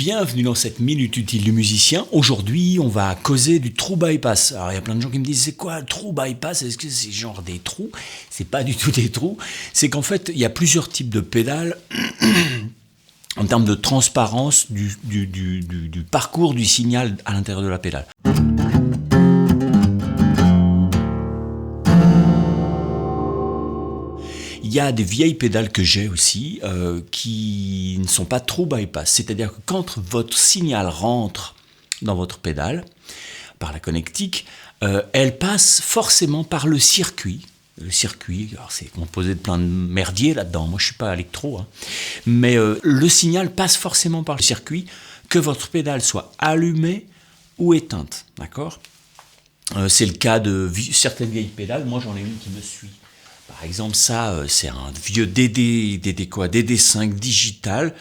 Bienvenue dans cette minute utile du musicien. Aujourd'hui, on va causer du trou bypass. Alors, il y a plein de gens qui me disent, c'est quoi un trou bypass? Est-ce que c'est genre des trous? C'est pas du tout des trous. C'est qu'en fait, il y a plusieurs types de pédales en termes de transparence du parcours du signal à l'intérieur de la pédale. Il y a des vieilles pédales que j'ai aussi qui ne sont pas trou bypass. C'est-à-dire que quand votre signal rentre dans votre pédale, par la connectique, elle passe forcément par le circuit. Le circuit, alors c'est composé de plein de merdier là-dedans. Moi, je ne suis pas électro. Mais le signal passe forcément par le circuit, que votre pédale soit allumée ou éteinte. D'accord ? C'est le cas de certaines vieilles pédales. Moi, j'en ai une qui me suit. Par exemple, ça, c'est un vieux DD5 digital,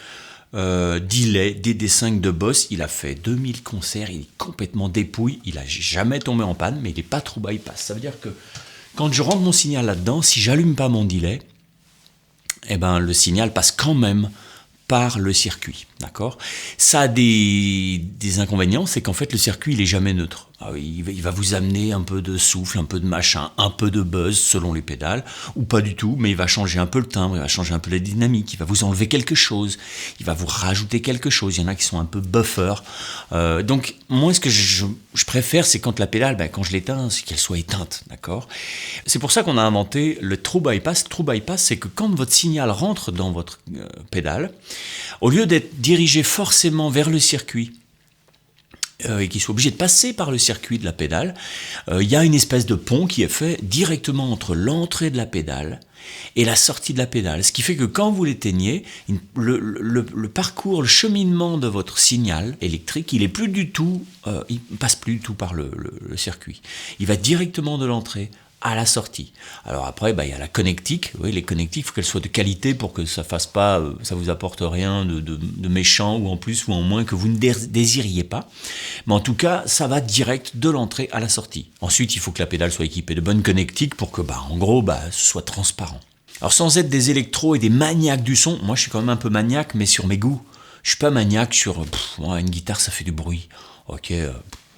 delay, DD5 de Boss. Il a fait 2000 concerts, il est complètement dépouille, il n'a jamais tombé en panne, mais il n'est pas trou bypass. Ça veut dire que quand je rentre mon signal là-dedans, si j'allume pas mon delay, eh ben, le signal passe quand même par le circuit, d'accord ? Ça a des inconvénients, c'est qu'en fait le circuit il est jamais neutre. Il va vous amener un peu de souffle, un peu de machin, un peu de buzz selon les pédales, ou pas du tout, mais il va changer un peu le timbre, il va changer un peu la dynamique, il va vous enlever quelque chose, il va vous rajouter quelque chose, il y en a qui sont un peu buffer. Donc moi ce que je préfère c'est quand la pédale, quand je l'éteins, c'est qu'elle soit éteinte, d'accord ? C'est pour ça qu'on a inventé le true bypass. True bypass, c'est que quand votre signal rentre dans votre pédale, au lieu d'être dirigé forcément vers le circuit, et qu'il soit obligé de passer par le circuit de la pédale, il y a une espèce de pont qui est fait directement entre l'entrée de la pédale et la sortie de la pédale. Ce qui fait que quand vous l'éteignez, le parcours, le cheminement de votre signal électrique, il passe plus du tout par le circuit. Il va directement de l'entrée à la sortie. Alors après, il y a la connectique. Oui, les connectiques, il faut qu'elles soient de qualité pour que ça fasse pas, ça vous apporte rien de méchant ou en plus ou en moins que vous ne désiriez pas. Mais en tout cas, ça va direct de l'entrée à la sortie. Ensuite, il faut que la pédale soit équipée de bonnes connectiques pour que, en gros, ce soit transparent. Alors sans être des électros et des maniaques du son, moi je suis quand même un peu maniaque, mais sur mes goûts. Je suis pas maniaque sur, une guitare ça fait du bruit. Ok,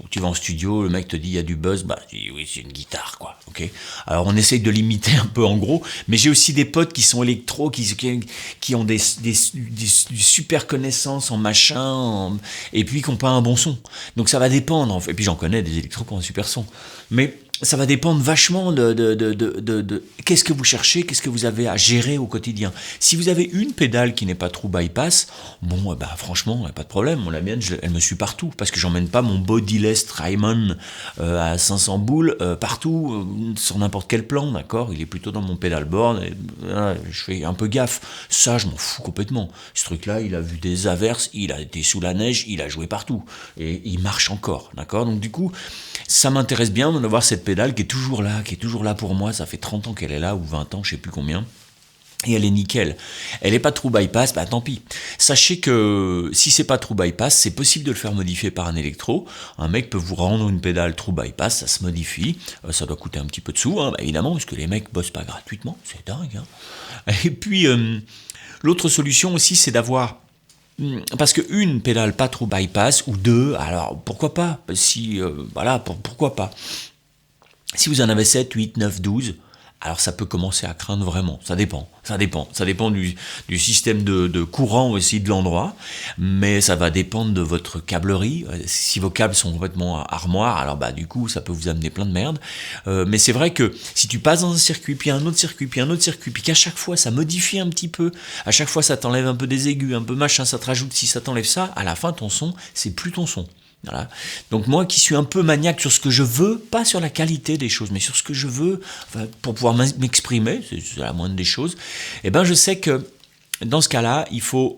tu vas en studio, le mec te dit il y a du buzz, tu dis oui c'est une guitare quoi, ok. Alors on essaye de l'imiter un peu en gros, mais j'ai aussi des potes qui sont électro, qui ont des super connaissances en machin, et puis qui n'ont pas un bon son. Donc ça va dépendre, et puis j'en connais des électros qui ont un super son, mais ça va dépendre vachement de qu'est-ce que vous cherchez, qu'est-ce que vous avez à gérer au quotidien. Si vous avez une pédale qui n'est pas true bypass, franchement, pas de problème. La mienne, elle me suit partout, parce que j'emmène pas mon bodyless Strymon à 500 boules partout, sur n'importe quel plan, d'accord ? Il est plutôt dans mon pedalboard, et, je fais un peu gaffe. Ça, je m'en fous complètement. Ce truc-là, il a vu des averses, il a été sous la neige, il a joué partout. Et il marche encore, d'accord ? Donc du coup, ça m'intéresse bien d'avoir cette pédale qui est toujours là pour moi. Ça fait 30 ans qu'elle est là, ou 20 ans, je sais plus combien. Et elle est nickel. Elle est pas true bypass, tant pis. Sachez que si c'est pas true bypass, c'est possible de le faire modifier par un électro. Un mec peut vous rendre une pédale true bypass, ça se modifie. Ça doit coûter un petit peu de sous, évidemment, parce que les mecs bossent pas gratuitement. C'est dingue. Et puis, l'autre solution aussi, c'est d'avoir... Parce qu'une pédale pas true bypass, ou deux, alors pourquoi pas ? Pourquoi pas ? Si vous en avez 7, 8, 9, 12, alors ça peut commencer à craindre vraiment. Ça dépend du système de courant aussi de l'endroit, mais ça va dépendre de votre câblerie. Si vos câbles sont complètement armoires, alors du coup ça peut vous amener plein de merde. Mais c'est vrai que si tu passes dans un circuit, puis un autre circuit, puis qu'à chaque fois ça modifie un petit peu, à chaque fois ça t'enlève un peu des aigus, un peu machin, ça te rajoute ci, ça t'enlève ça, à la fin ton son, c'est plus ton son. Voilà. Donc moi qui suis un peu maniaque sur ce que je veux, pas sur la qualité des choses, mais sur ce que je veux, pour pouvoir m'exprimer, c'est la moindre des choses, je sais que dans ce cas-là, il faut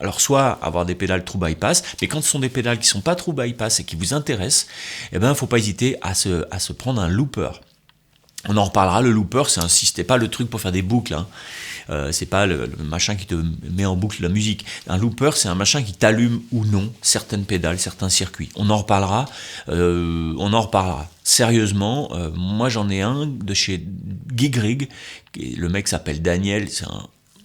alors soit avoir des pédales true bypass, mais quand ce sont des pédales qui sont pas true bypass et qui vous intéressent, il faut pas hésiter à se prendre un looper. On en reparlera, le looper, c'est pas le truc pour faire des boucles, c'est pas le machin qui te met en boucle la musique. Un looper, c'est un machin qui t'allume ou non certaines pédales, certains circuits. On en reparlera. Sérieusement, moi j'en ai un de chez Gig Rig, le mec s'appelle Daniel, c'est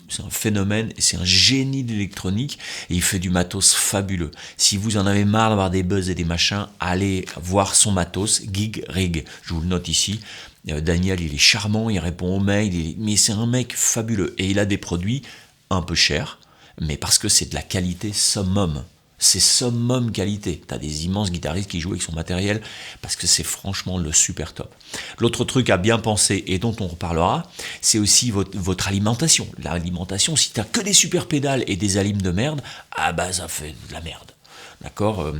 c'est un phénomène, et c'est un génie de l'électronique, et il fait du matos fabuleux. Si vous en avez marre d'avoir des buzz et des machins, allez voir son matos, Gig Rig, je vous le note ici. Daniel, il est charmant, il répond aux mails, mais c'est un mec fabuleux, et il a des produits un peu chers, mais parce que c'est de la qualité summum. C'est summum qualité. T'as des immenses guitaristes qui jouent avec son matériel parce que c'est franchement le super top. L'autre truc à bien penser et dont on reparlera, c'est aussi votre alimentation. L'alimentation, si t'as que des super pédales et des alimes de merde, ah bah ça fait de la merde. D'accord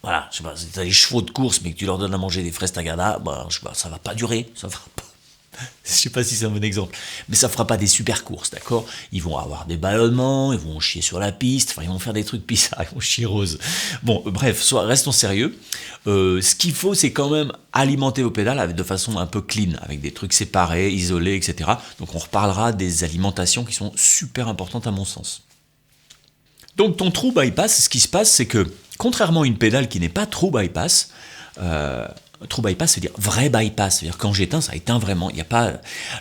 voilà, je sais pas, si t'as des chevaux de course mais que tu leur donnes à manger des fraises tagada, bah, je sais pas, ça va pas durer, ça va pas. Je sais pas si c'est un bon exemple, mais ça fera pas des super courses, d'accord? Ils vont avoir des ballonnements, ils vont chier sur la piste, enfin ils vont faire des trucs bizarres, ils vont chier rose. Bon, bref, restons sérieux. Ce qu'il faut, c'est quand même alimenter vos pédales de façon un peu clean, avec des trucs séparés, isolés, etc. Donc on reparlera des alimentations qui sont super importantes à mon sens. Donc ton true bypass, ce qui se passe, c'est que contrairement à une pédale qui n'est pas true bypass, true bypass, c'est-à-dire vrai bypass, c'est-à-dire quand j'éteins, ça éteint vraiment. Il y a pas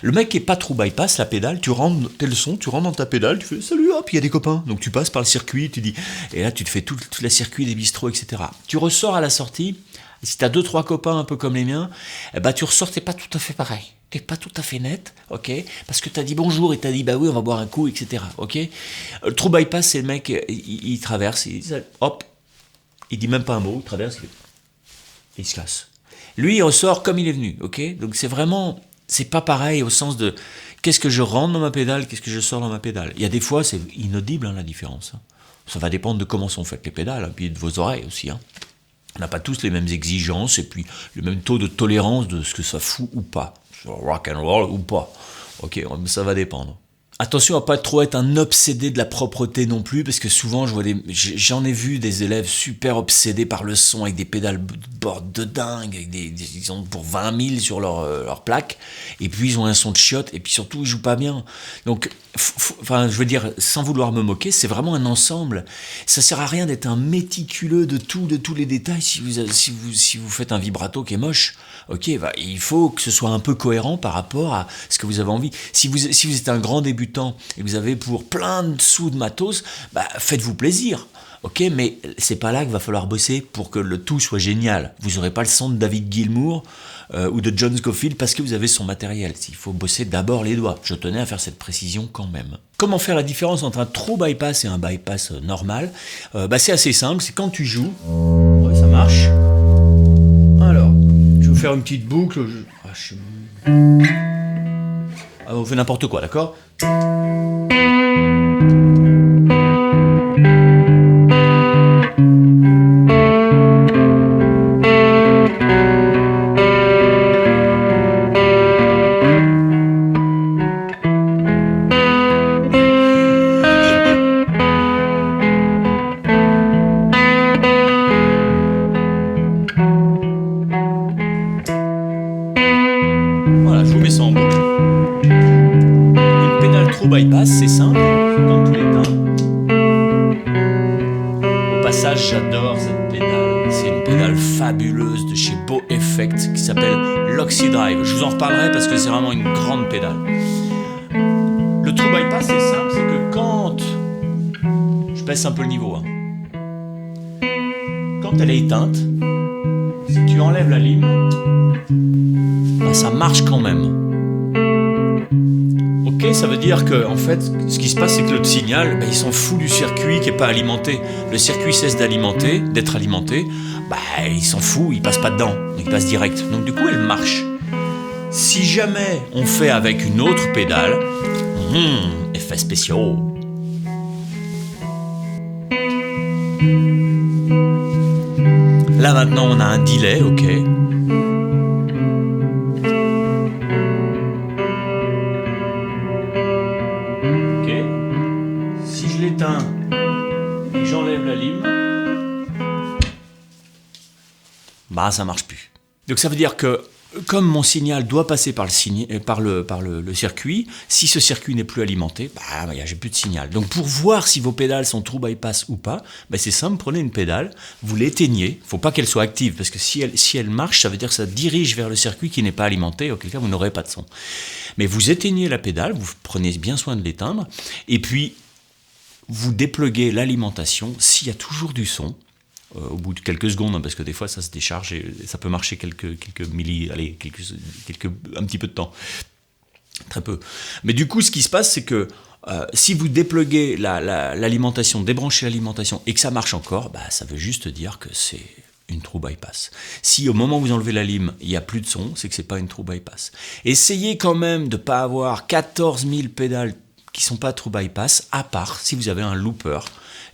le mec qui est pas true bypass, la pédale, tu rentres tel son, tu rentres dans ta pédale, tu fais salut, hop, il y a des copains. Donc tu passes par le circuit, tu dis, et là tu te fais tout le circuit des bistrots, etc. Tu ressors à la sortie. Si tu as 2-3 copains un peu comme les miens, eh ben, tu ressors, t'es pas tout à fait pareil. T'es pas tout à fait net, ok? Parce que t'as dit bonjour et t'as dit bah oui, on va boire un coup, etc. Ok? Le true bypass, c'est le mec, il traverse, hop, il dit même pas un mot, il traverse, il se casse. Lui, il ressort comme il est venu, ok? Donc c'est vraiment, c'est pas pareil au sens de qu'est-ce que je rentre dans ma pédale, qu'est-ce que je sors dans ma pédale. Il y a des fois, c'est inaudible la différence. Ça va dépendre de comment sont faites les pédales, et puis de vos oreilles aussi. On n'a pas tous les mêmes exigences et puis le même taux de tolérance de ce que ça fout ou pas. Rock and roll ou pas. Ok, ça va dépendre. Attention à pas trop être un obsédé de la propreté non plus, parce que souvent j'en ai vu des élèves super obsédés par le son avec des pédales board de dingue, avec ils ont pour 20 000 sur leur plaque, et puis ils ont un son de chiotte, et puis surtout ils jouent pas bien. Donc, enfin, je veux dire, sans vouloir me moquer, c'est vraiment un ensemble. Ça sert à rien d'être un méticuleux de tous les détails si vous faites un vibrato qui est moche. Ok, bah, il faut que ce soit un peu cohérent par rapport à ce que vous avez envie. Si vous êtes un grand débutant et que vous avez pour plein de sous de matos, bah, faites-vous plaisir. Ok, mais c'est pas là qu'il va falloir bosser pour que le tout soit génial. Vous n'aurez pas le son de David Gilmour ou de John Scofield parce que vous avez son matériel. Il faut bosser d'abord les doigts. Je tenais à faire cette précision quand même. Comment faire la différence entre un true bypass et un bypass normal? C'est assez simple, c'est quand tu joues. Ouais, ça marche. Alors, je vais vous faire une petite boucle. On fait n'importe quoi, d'accord? Voilà, je vous mets ça en boucle. Une pédale true bypass, c'est simple, quand tu l'éteins. Au passage, j'adore cette pédale. C'est une pédale fabuleuse de chez Beau Effect qui s'appelle l'Oxy Drive. Je vous en reparlerai parce que c'est vraiment une grande pédale. Le true bypass, c'est simple, c'est que quand je baisse un peu le niveau, quand elle est éteinte, si tu enlèves la lime, ben ça marche quand même. Ok, ça veut dire que en fait, ce qui se passe, c'est que le signal, il s'en fout du circuit qui n'est pas alimenté. Le circuit cesse d'être alimenté, il s'en fout, il passe pas dedans, il passe direct. Donc du coup, elle marche. Si jamais on fait avec une autre pédale, effet spécial. Là maintenant, on a un delay, ok. Si je l'éteins et que j'enlève la lime, ça marche plus. Donc ça veut dire que comme mon signal doit passer par le circuit, si ce circuit n'est plus alimenté, j'ai plus de signal. Donc pour voir si vos pédales sont true bypass ou pas, c'est simple, prenez une pédale, vous l'éteignez, il ne faut pas qu'elle soit active, parce que si elle marche, ça veut dire que ça dirige vers le circuit qui n'est pas alimenté, auquel cas vous n'aurez pas de son. Mais vous éteignez la pédale, vous prenez bien soin de l'éteindre, et puis vous dépluguez l'alimentation s'il y a toujours du son, au bout de quelques secondes, parce que des fois ça se décharge et ça peut marcher un petit peu de temps, très peu. Mais du coup, ce qui se passe, c'est que si vous dépluguez l'alimentation, débranchez l'alimentation et que ça marche encore, ça veut juste dire que c'est une true bypass. Si au moment où vous enlevez la lime, il n'y a plus de son, c'est que c'est pas une true bypass. Essayez quand même de ne pas avoir 14 000 pédales qui ne sont pas true bypass, à part si vous avez un looper,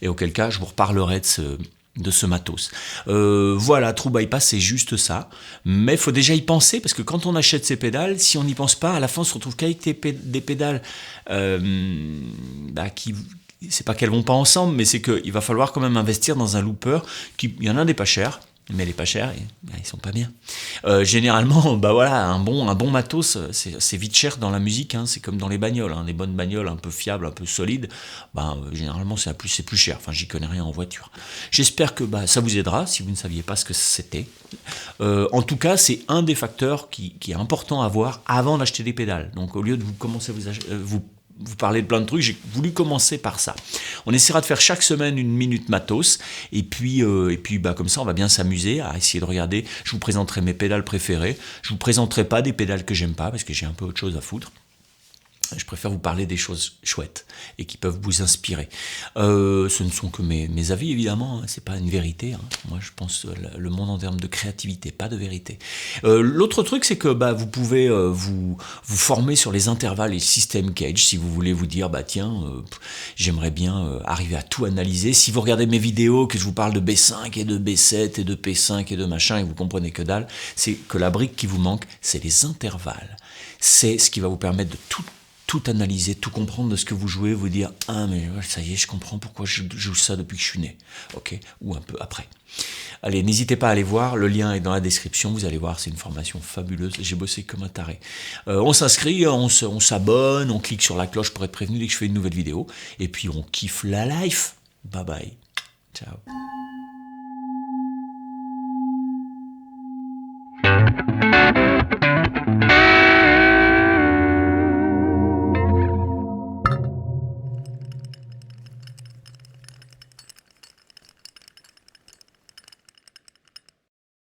et auquel cas je vous reparlerai de ce matos. Voilà, true bypass, c'est juste ça. Mais il faut déjà y penser, parce que quand on achète ces pédales, si on n'y pense pas, à la fin on se retrouve qu'avec des pédales qui... C'est pas qu'elles vont pas ensemble, mais c'est qu'il va falloir quand même investir dans un looper. Il y en a des pas chers, mais les pas chers, ils sont pas bien. Généralement, un bon matos, c'est vite cher dans la musique, hein, c'est comme dans les bagnoles, hein, les bonnes bagnoles un peu fiables, un peu solides, généralement c'est plus cher. Enfin, j'y connais rien en voiture. J'espère que ça vous aidera si vous ne saviez pas ce que c'était. En tout cas, c'est un des facteurs qui est important à voir avant d'acheter des pédales. Donc, au lieu de vous commencer à vous parler de plein de trucs, j'ai voulu commencer par ça. On essaiera de faire chaque semaine une minute matos, et puis comme ça on va bien s'amuser à essayer de regarder. Je vous présenterai mes pédales préférées, je vous présenterai pas des pédales que j'aime pas, parce que j'ai un peu autre chose à foutre. Je préfère vous parler des choses chouettes et qui peuvent vous inspirer. Ce ne sont que mes avis, évidemment, hein, c'est pas une vérité. Hein. Moi, je pense le monde en termes de créativité, pas de vérité. L'autre truc, c'est que vous pouvez vous former sur les intervalles et le system cage, si vous voulez vous dire, j'aimerais bien arriver à tout analyser. Si vous regardez mes vidéos, que je vous parle de B5 et de B7 et de P5 et de machin, et que vous comprenez que dalle, c'est que la brique qui vous manque, c'est les intervalles. C'est ce qui va vous permettre de tout analyser, tout comprendre de ce que vous jouez, vous dire « Ah, mais ça y est, je comprends pourquoi je joue ça depuis que je suis né. » Ok, ou un peu après. Allez, n'hésitez pas à aller voir, le lien est dans la description, vous allez voir, c'est une formation fabuleuse, j'ai bossé comme un taré. On s'inscrit, on s'abonne, on clique sur la cloche pour être prévenu dès que je fais une nouvelle vidéo, et puis on kiffe la life. Bye bye. Ciao.